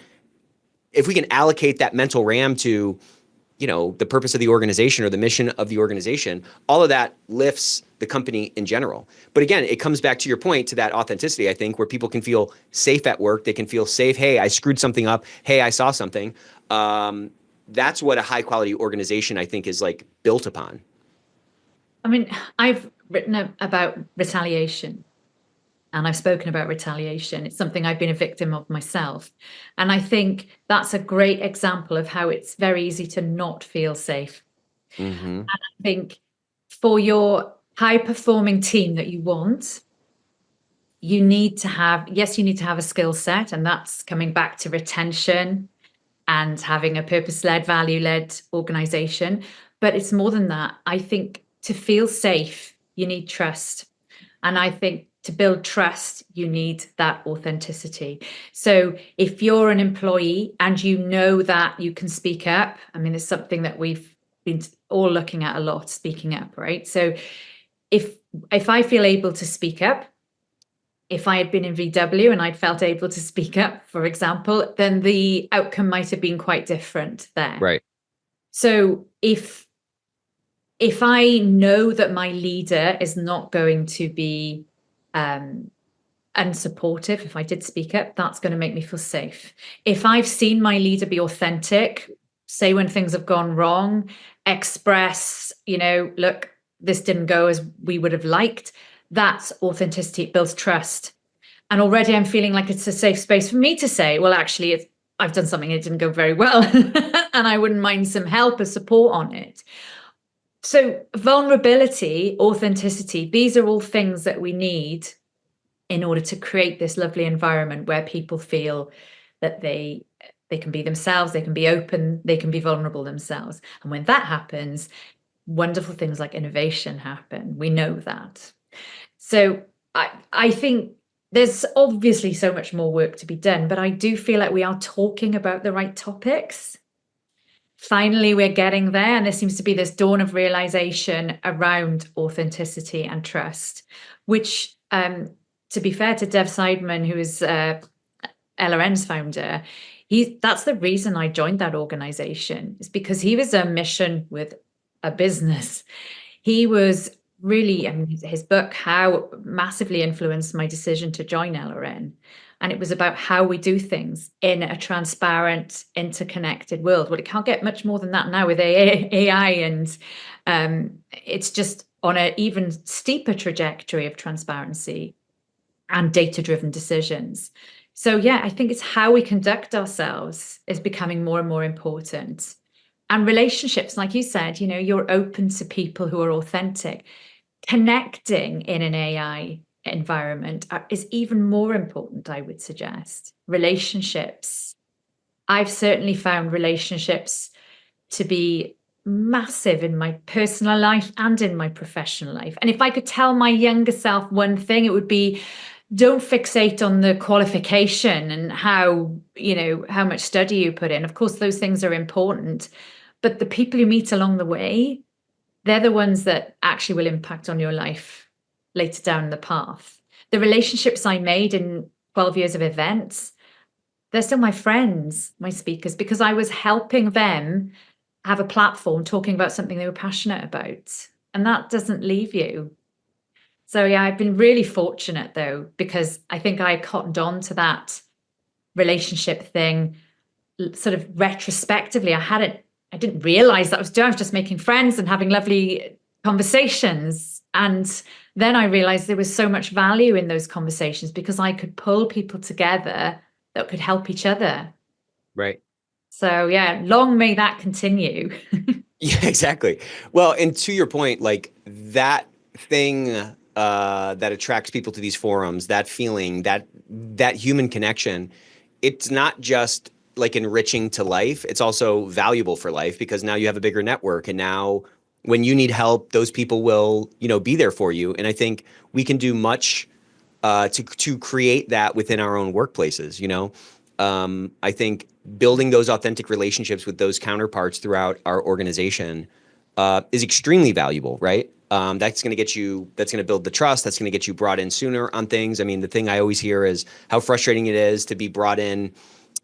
allocate that mental RAM to, the purpose of the organization or the mission of the organization, all of that lifts the company in general. But again, it comes back to your point, to that authenticity, I think, where people can feel safe at work. They can feel safe. Hey, I screwed something up. Hey, I saw something. That's what a high quality organization, I think, is like built upon. I mean, I've written about retaliation. And I've spoken about retaliation. It's something I've been a victim of myself. And I think that's a great example of how it's very easy to not feel safe Mm-hmm. I think for your high performing team that you want, you need to have a skill set, and that's coming back to retention and having a purpose-led, value-led organization. But it's more than that. I think to feel safe, you need trust. And I think to build trust, you need that authenticity. So if you're an employee and you know that you can speak up, I mean, it's something that we've been all looking at a lot, speaking up, right? So if I feel able to speak up, if I had been in VW and I'd felt able to speak up, for example, then the outcome might have been quite different there. Right. So if I know that my leader is not going to be unsupportive, if I did speak up, that's going to make me feel safe. If I've seen my leader be authentic, say when things have gone wrong, express, look, this didn't go as we would have liked, that's authenticity. It builds trust. And already I'm feeling like it's a safe space for me to say, well, actually, I've done something that didn't go very well, and I wouldn't mind some help or support on it. So vulnerability, authenticity, these are all things that we need in order to create this lovely environment where people feel that they can be themselves, they can be open, they can be vulnerable themselves. And when that happens, wonderful things like innovation happen. We know that. So I think there's obviously so much more work to be done, but I do feel like we are talking about the right topics. Finally, we're getting there, and there seems to be this dawn of realization around authenticity and trust, which, to be fair to Dev Seidman, who is LRN's founder, that's the reason I joined that organization, is because he was a mission with a business. He was really, his book, How, massively influenced my decision to join LRN. And it was about how we do things in a transparent, interconnected world. Well, it can't get much more than that now with AI, and it's just on an even steeper trajectory of transparency and data-driven decisions. So yeah, I think it's how we conduct ourselves is becoming more and more important. And relationships, like you said, you're open to people who are authentic. Connecting in an AI environment is even more important, I would suggest. Relationships. I've certainly found relationships to be massive in my personal life and in my professional life. And if I could tell my younger self one thing, it would be, don't fixate on the qualification and how much study you put in. Of course, those things are important, but the people you meet along the way, they're the ones that actually will impact on your life later down the path. The relationships I made in 12 years of events, they're still my friends, my speakers, because I was helping them have a platform talking about something they were passionate about. And that doesn't leave you. So yeah, I've been really fortunate though, because I think I cottoned on to that relationship thing sort of retrospectively. I didn't realize that I was just making friends and having lovely conversations. And then I realized there was so much value in those conversations because I could pull people together that could help each other. Right. So yeah, long may that continue. Yeah, exactly. Well, and to your point, like that thing that attracts people to these forums, that feeling, that human connection, it's not just like enriching to life. It's also valuable for life because now you have a bigger network, and now when you need help, those people will, be there for you. And I think we can do much to create that within our own workplaces. I think building those authentic relationships with those counterparts throughout our organization is extremely valuable, right? That's going to build the trust. That's going to get you brought in sooner on things. I mean, the thing I always hear is how frustrating it is to be brought in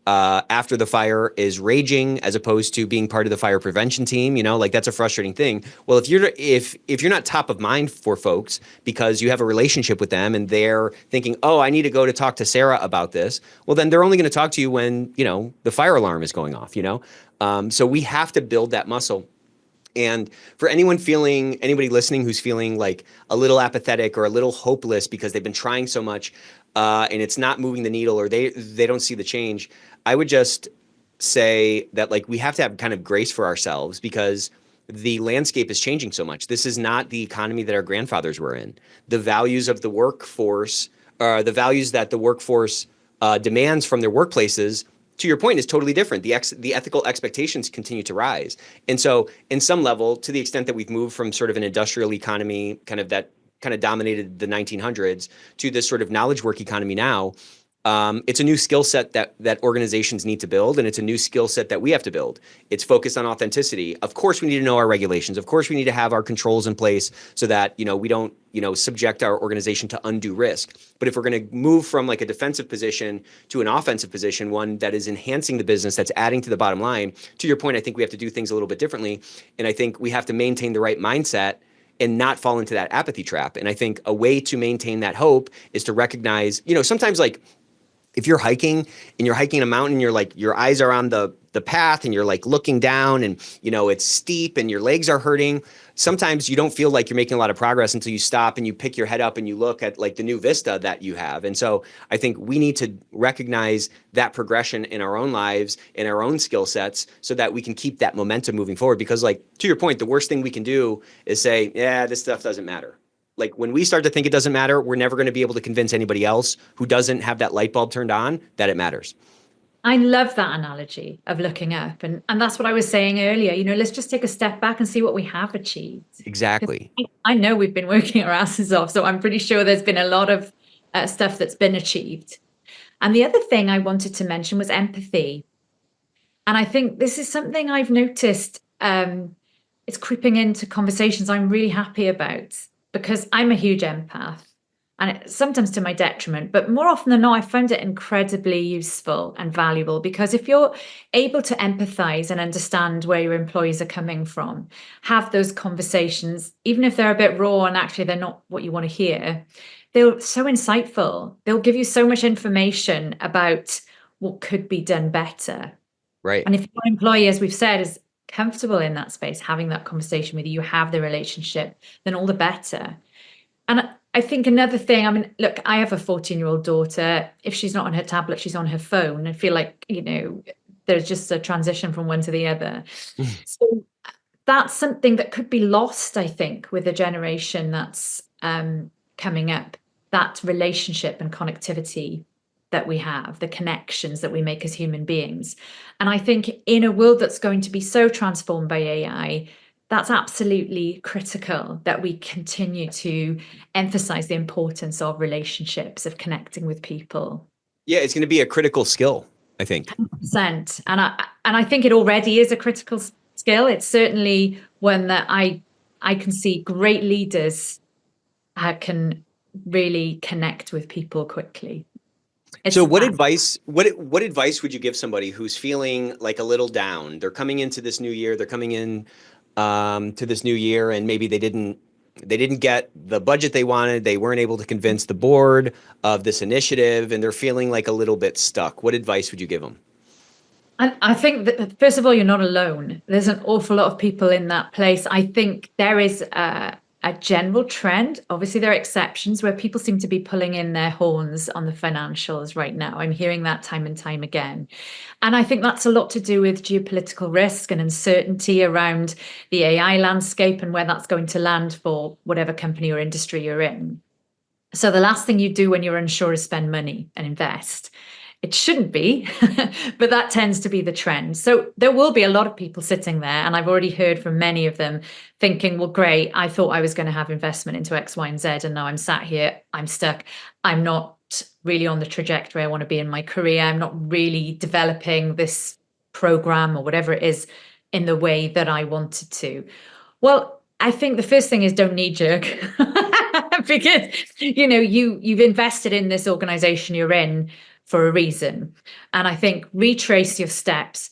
after the fire is raging, as opposed to being part of the fire prevention team. Like that's a frustrating thing. Well, if you're not top of mind for folks because you have a relationship with them and they're thinking, oh, I need to go to talk to Sarah about this. Well, then they're only going to talk to you when the fire alarm is going off. So we have to build that muscle. And for anybody listening who's feeling like a little apathetic or a little hopeless because they've been trying so much and it's not moving the needle, or they don't see the change, I would just say that like we have to have kind of grace for ourselves, because the landscape is changing so much. This is not the economy that our grandfathers were in. The values of the workforce, the values that the workforce demands from their workplaces, to your point, is totally different. The ethical expectations continue to rise. And so in some level, to the extent that we've moved from sort of an industrial economy, that kind of dominated the 1900s, to this sort of knowledge work economy now, it's a new skill set that organizations need to build, and it's a new skill set that we have to build. It's focused on authenticity. Of course, we need to know our regulations. Of course, we need to have our controls in place so that we don't subject our organization to undue risk. But if we're going to move from like a defensive position to an offensive position, one that is enhancing the business, that's adding to the bottom line, to your point, I think we have to do things a little bit differently, and I think we have to maintain the right mindset and not fall into that apathy trap. And I think a way to maintain that hope is to recognize, sometimes like, if you're hiking and you're hiking a mountain, you're like, your eyes are on the path and you're like looking down and, it's steep and your legs are hurting. Sometimes you don't feel like you're making a lot of progress until you stop and you pick your head up and you look at like the new vista that you have. And so I think we need to recognize that progression in our own lives, in our own skill sets, so that we can keep that momentum moving forward. Because like, to your point, the worst thing we can do is say, yeah, this stuff doesn't matter. Like when we start to think it doesn't matter, we're never going to be able to convince anybody else who doesn't have that light bulb turned on that it matters. I love that analogy of looking up. And that's what I was saying earlier. Let's just take a step back and see what we have achieved. Exactly. I know we've been working our asses off, so I'm pretty sure there's been a lot of stuff that's been achieved. And the other thing I wanted to mention was empathy. And I think this is something I've noticed it's creeping into conversations I'm really happy about, because I'm a huge empath, and sometimes to my detriment, but more often than not, I found it incredibly useful and valuable, because if you're able to empathize and understand where your employees are coming from, have those conversations, even if they're a bit raw and actually they're not what you want to hear, they're so insightful. They'll give you so much information about what could be done better. Right. And if your employee, as we've said, is comfortable in that space, having that conversation with you, you have the relationship, then all the better. And I think another thing, look, I have a 14-year-old daughter. If she's not on her tablet, she's on her phone. I feel like, there's just a transition from one to the other. So that's something that could be lost, I think, with a generation that's coming up, that relationship and connectivity that we have, the connections that we make as human beings. And I think in a world that's going to be so transformed by AI, that's absolutely critical that we continue to emphasize the importance of relationships, of connecting with people. Yeah, it's going to be a critical skill, I think. 100%. And I think it already is a critical skill. It's certainly one that I can see great leaders can really connect with people quickly. So what advice would you give somebody who's feeling like a little down? They're coming into this new year, to this new year, and maybe they didn't get the budget they wanted. They weren't able to convince the board of this initiative, and they're feeling like a little bit stuck. What advice would you give them? I think that, first of all, you're not alone. There's an awful lot of people in that place. I think there is a general trend. Obviously, there are exceptions where people seem to be pulling in their horns on the financials right now. I'm hearing that time and time again. And I think that's a lot to do with geopolitical risk and uncertainty around the AI landscape and where that's going to land for whatever company or industry you're in. So the last thing you do when you're unsure is spend money and invest. It shouldn't be, but that tends to be the trend. So there will be a lot of people sitting there, and I've already heard from many of them thinking, well, great, I thought I was going to have investment into X, Y, and Z, and now I'm sat here, I'm stuck. I'm not really on the trajectory I want to be in my career. I'm not really developing this program or whatever it is in the way that I wanted to. Well, I think the first thing is don't knee jerk because, you've invested in this organization you're in for a reason. And I think retrace your steps.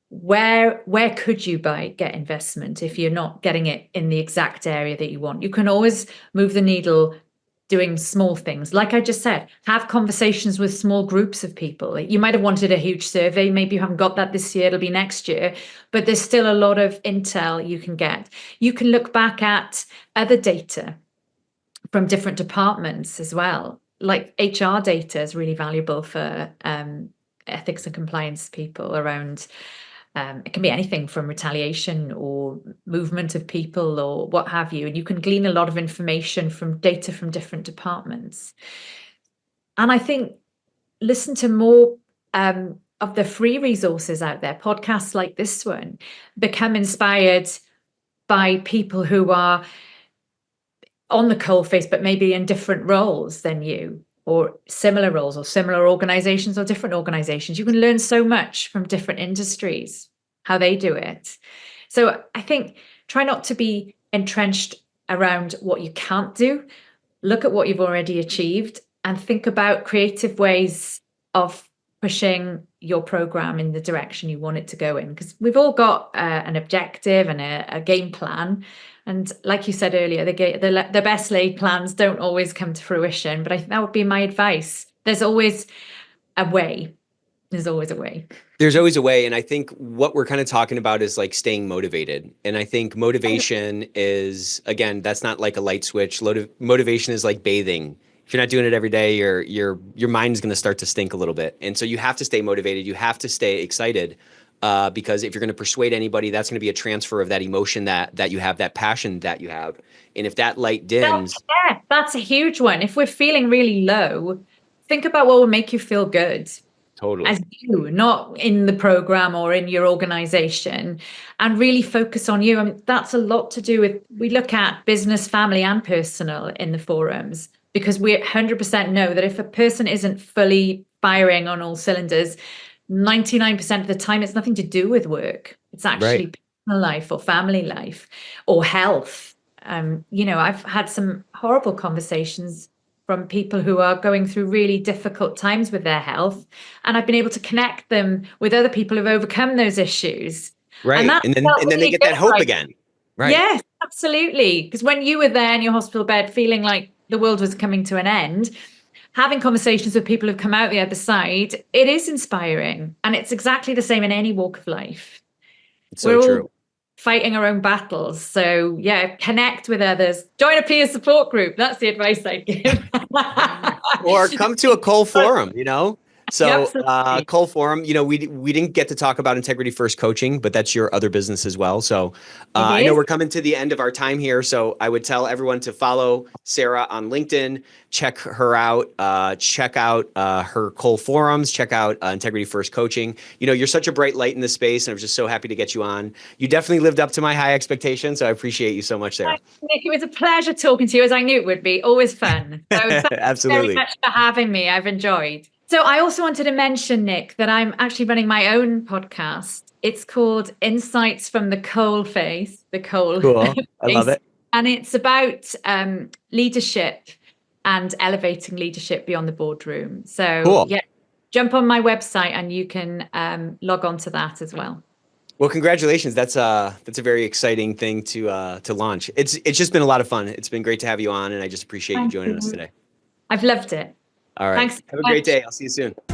Where could you get investment if you're not getting it in the exact area that you want? You can always move the needle doing small things. Like I just said, have conversations with small groups of people. You might have wanted a huge survey. Maybe you haven't got that this year. It'll be next year. But there's still a lot of intel you can get. You can look back at other data from different departments as well. Like HR data is really valuable for ethics and compliance people around It can be anything from retaliation or movement of people or what have you. And you can glean a lot of information from data from different departments. And I think listen to more of the free resources out there, podcasts like this one, become inspired by people who are on the coalface, but maybe in different roles than you, or similar roles or similar organizations or different organizations. You can learn so much from different industries, how they do it. So I think try not to be entrenched around what you can't do. Look at what you've already achieved and think about creative ways of pushing your program in the direction you want it to go in. Because we've all got an objective and a game plan. And like you said earlier, the best laid plans don't always come to fruition. But I think that would be my advice. There's always a way. There's always a way. There's always a way. And I think what we're kind of talking about is like staying motivated. And I think motivation is, again, that's not like a light switch. Motivation is like bathing. If you're not doing it every day, your mind is going to start to stink a little bit. And so you have to stay motivated. You have to stay excited. Because if you're going to persuade anybody, that's going to be a transfer of that emotion that you have, that passion that you have. And if that light dims. That's a huge one. If we're feeling really low, think about what will make you feel good. Totally. As you, not in the program or in your organization, and really focus on you. I mean, that's a lot to do with, we look at business, family, and personal in the forums, because we 100% know that if a person isn't fully firing on all cylinders, 99% of the time, it's nothing to do with work. It's actually personal life or family life or health. I've had some horrible conversations from people who are going through really difficult times with their health. And I've been able to connect them with other people who've overcome those issues. Right. And then they get that hope again. Right. Yes, absolutely. Because when you were there in your hospital bed feeling like the world was coming to an end, having conversations with people who've come out the other side, it is inspiring. And it's exactly the same in any walk of life. It's so true. All fighting our own battles. So yeah, connect with others. Join a peer support group. That's the advice I'd give. Or come to a Cole forum, So Cole Forum, we didn't get to talk about Integrity First Coaching, but that's your other business as well. So I know we're coming to the end of our time here. So I would tell everyone to follow Sarah on LinkedIn, check her out, check out her Cole Forums, check out Integrity First Coaching. You're such a bright light in this space, and I'm just so happy to get you on. You definitely lived up to my high expectations, so I appreciate you so much, Sarah. Nick, it was a pleasure talking to you, as I knew it would be. Always fun. So thank Absolutely. you very much for having me. I've enjoyed. So I also wanted to mention, Nick, that I'm actually running my own podcast. It's called Insights from the Coal Face, the coal. Cool. I love it. And it's about leadership and elevating leadership beyond the boardroom. So cool. Yeah, jump on my website and you can log on to that as well. Well, congratulations. That's a very exciting thing to launch. It's just been a lot of fun. It's been great to have you on, and I just appreciate you joining us today. I've loved it. All right. Thanks. Have a great day. I'll see you soon.